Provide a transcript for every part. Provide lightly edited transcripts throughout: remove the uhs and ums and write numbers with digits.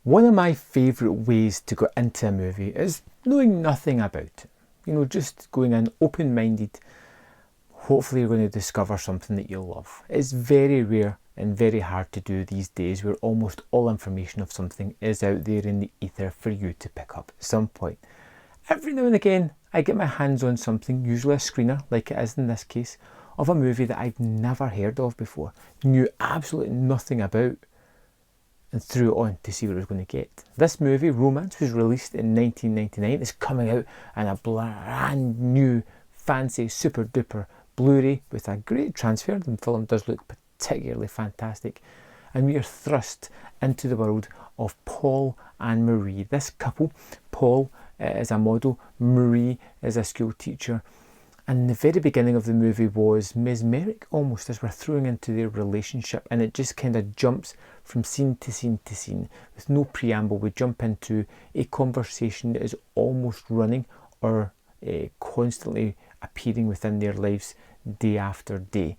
One of my favourite ways to go into a movie is knowing nothing about it. You know, just going in open-minded. Hopefully you're going to discover something that you love. It's very rare and very hard to do these days, where almost all information of something is out there in the ether for you to pick up at some point. Every now and again I get my hands on something, usually a screener like it is in this case, of a movie that I've never heard of before, knew absolutely nothing about, and threw it on to see what I was going to get. This movie, Romance, was released in 1999. It's coming out in a brand new, fancy, super duper Blu-ray with a great transfer. The film does look particularly fantastic. And we are thrust into the world of Paul and Marie. This couple, Paul is a model, Marie is a school teacher. And the very beginning of the movie was mesmeric almost, as we're thrown into their relationship, and it just kind of jumps from scene to scene to scene. With no preamble, we jump into a conversation that is almost running or constantly appearing within their lives day after day.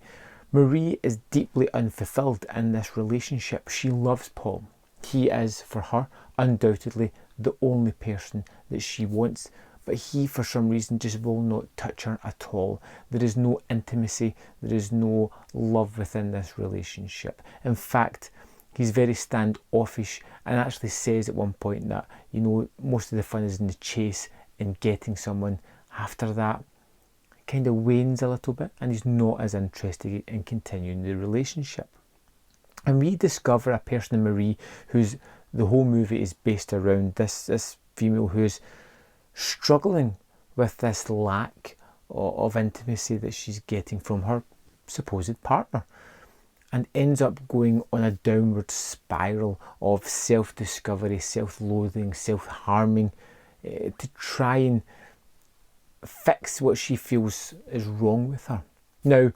Marie is deeply unfulfilled in this relationship. She loves Paul. He is, for her, undoubtedly the only person that she wants. But he, for some reason, just will not touch her at all. There is no intimacy, there is no love within this relationship. In fact, he's very standoffish and actually says at one point that, you know, most of the fun is in the chase and getting someone. After that, it kind of wanes a little bit and he's not as interested in continuing the relationship. And we discover a person in Marie who's, the whole movie is based around this female who's struggling with this lack of intimacy that she's getting from her supposed partner, and ends up going on a downward spiral of self-discovery, self-loathing, self-harming, to try and fix what she feels is wrong with her. Now,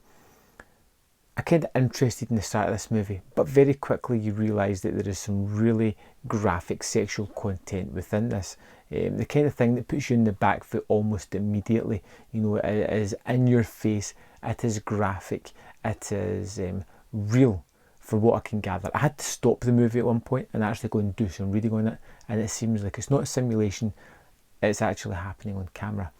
I'm kind of interested in the start of this movie, but very quickly you realise that there is some really graphic sexual content within this. The kind of thing that puts you in the back foot almost immediately. You know, it is in your face, it is graphic, it is real, for what I can gather. I had to stop the movie at one point and actually go and do some reading on it, and it seems like it's not a simulation, it's actually happening on camera.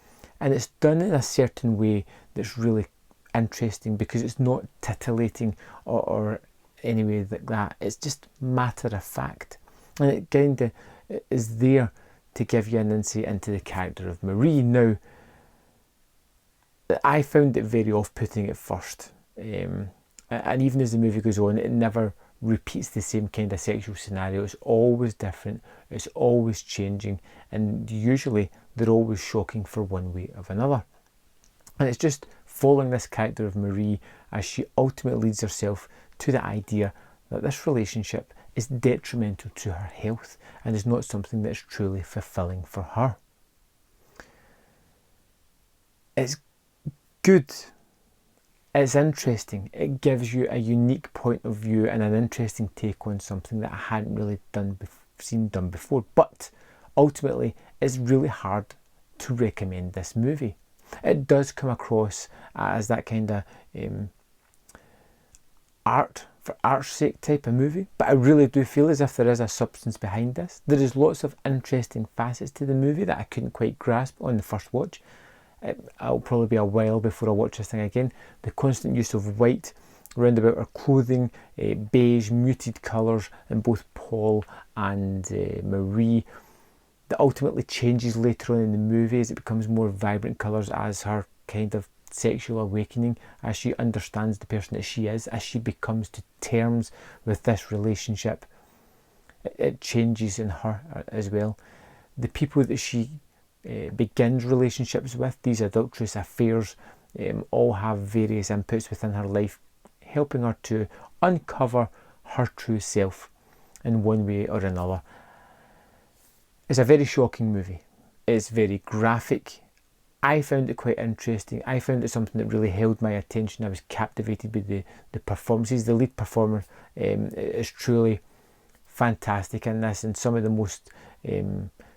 And it's done in a certain way that's really interesting, because it's not titillating or any way like that. It's just matter of fact, and it kind of is there to give you an insight into the character of Marie. Now, I found it very off-putting at first, and even as the movie goes on, it never repeats the same kind of sexual scenario. It's always different, it's always changing, and usually they're always shocking for one way or another. And it's just following this character of Marie as she ultimately leads herself to the idea that this relationship is detrimental to her health and is not something that's truly fulfilling for her. It's good, it's interesting, it gives you a unique point of view and an interesting take on something that I hadn't really seen done before, but ultimately it's really hard to recommend this movie. It does come across as that kind of art for art's sake type of movie, but I really do feel as if there is a substance behind this. There is lots of interesting facets to the movie that I couldn't quite grasp on the first watch. It'll probably be a while before I watch this thing again. The constant use of white round about her clothing, beige, muted colours in both Paul and Marie, that ultimately changes later on in the movie as it becomes more vibrant colours as her kind of sexual awakening, as she understands the person that she is, as she becomes to terms with this relationship. It changes in her as well. The people that she begins relationships with, these adulterous affairs, all have various inputs within her life, helping her to uncover her true self in one way or another. It's a very shocking movie. It's very graphic. I found it quite interesting. I found it something that really held my attention. I was captivated by the performances. The lead performer is truly fantastic in this, and some of the most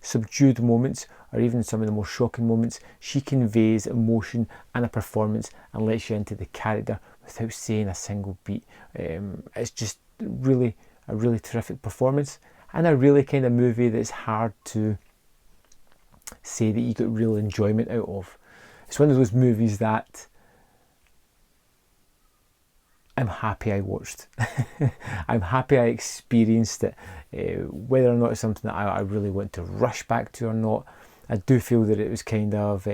subdued moments, or even some of the most shocking moments, she conveys emotion and a performance and lets you into the character without saying a single beat. It's just really a really terrific performance. and a really kind of movie that's hard to say that you got real enjoyment out of. It's one of those movies that I'm happy I watched. I'm happy I experienced it. Whether or not it's something that I really want to rush back to or not, I do feel that it was kind of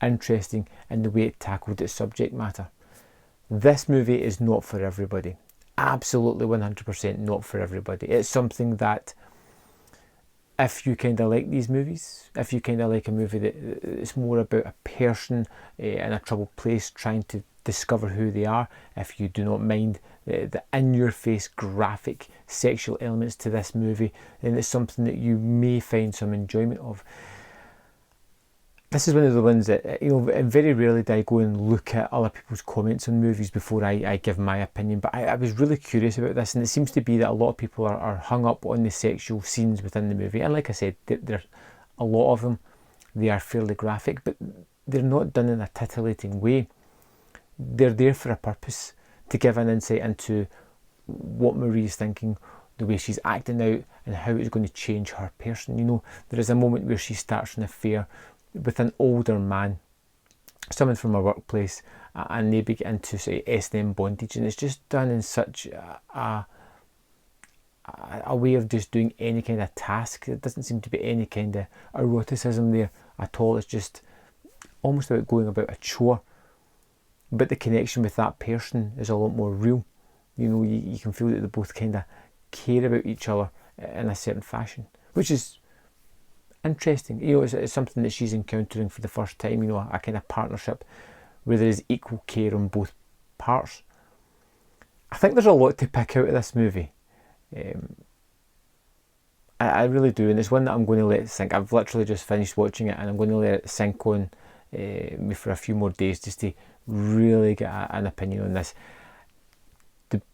interesting in the way it tackled its subject matter. This movie is not for everybody. Absolutely 100% not for everybody. It's something that if you kind of like these movies, if you kind of like a movie that it's more about a person in a troubled place trying to discover who they are, if you do not mind the in-your-face graphic sexual elements to this movie, then it's something that you may find some enjoyment of. This is one of the ones that, you know, very rarely do I go and look at other people's comments on movies before I give my opinion, but I was really curious about this, and it seems to be that a lot of people are hung up on the sexual scenes within the movie, and like I said, there a lot of them, they are fairly graphic, but they're not done in a titillating way. They're there for a purpose, to give an insight into what Marie's thinking, the way she's acting out, and how it's going to change her person. You know, there is a moment where she starts an affair with an older man, someone from her workplace, and they begin to say S&M bondage, and it's just done in such a way of just doing any kind of task. There doesn't seem to be any kind of eroticism there at all. It's just almost about going about a chore, but the connection with that person is a lot more real. You know, you can feel that they both kind of care about each other in a certain fashion, which is interesting. You know, it's something that she's encountering for the first time, you know, a kind of partnership where there is equal care on both parts. I think there's a lot to pick out of this movie. I really do, and it's one that I'm going to let sink. I've literally just finished watching it, and I'm going to let it sink on me for a few more days just to really get an opinion on this.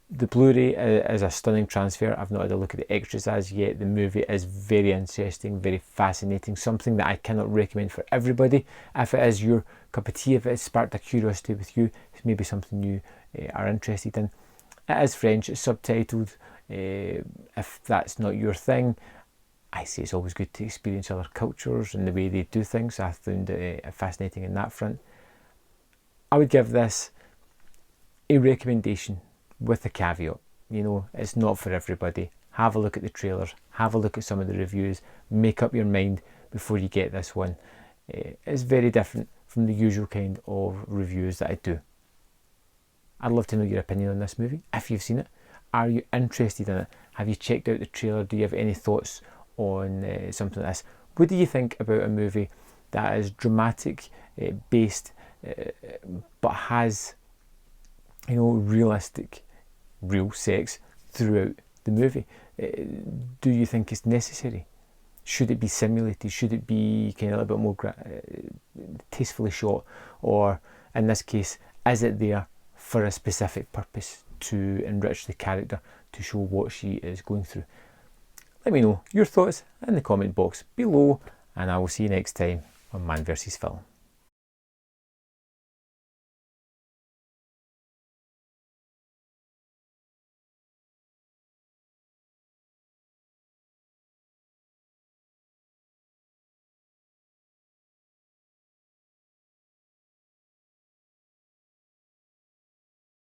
The Blu-ray is a stunning transfer. I've not had a look at the extras as yet. The movie is very interesting, very fascinating, something that I cannot recommend for everybody. If it is your cup of tea, if it has sparked a curiosity with you, it's maybe something you are interested in. It is French, it's subtitled. If that's not your thing, I say it's always good to experience other cultures and the way they do things. I found it fascinating in that front. I would give this a recommendation with a caveat. You know, it's not for everybody. Have a look at the trailers, have a look at some of the reviews, make up your mind before you get this one. It's very different from the usual kind of reviews that I do. I'd love to know your opinion on this movie. If you've seen it, are you interested in it? Have you checked out the trailer? Do you have any thoughts on something like this? What do you think about a movie that is dramatic based but has, you know, realistic, real sex throughout the movie? Do you think it's necessary? Should it be simulated? Should it be kind of a little bit more tastefully shot? Or in this case, is it there for a specific purpose to enrich the character, to show what she is going through? Let me know your thoughts in the comment box below, and I will see you next time on Man vs Film.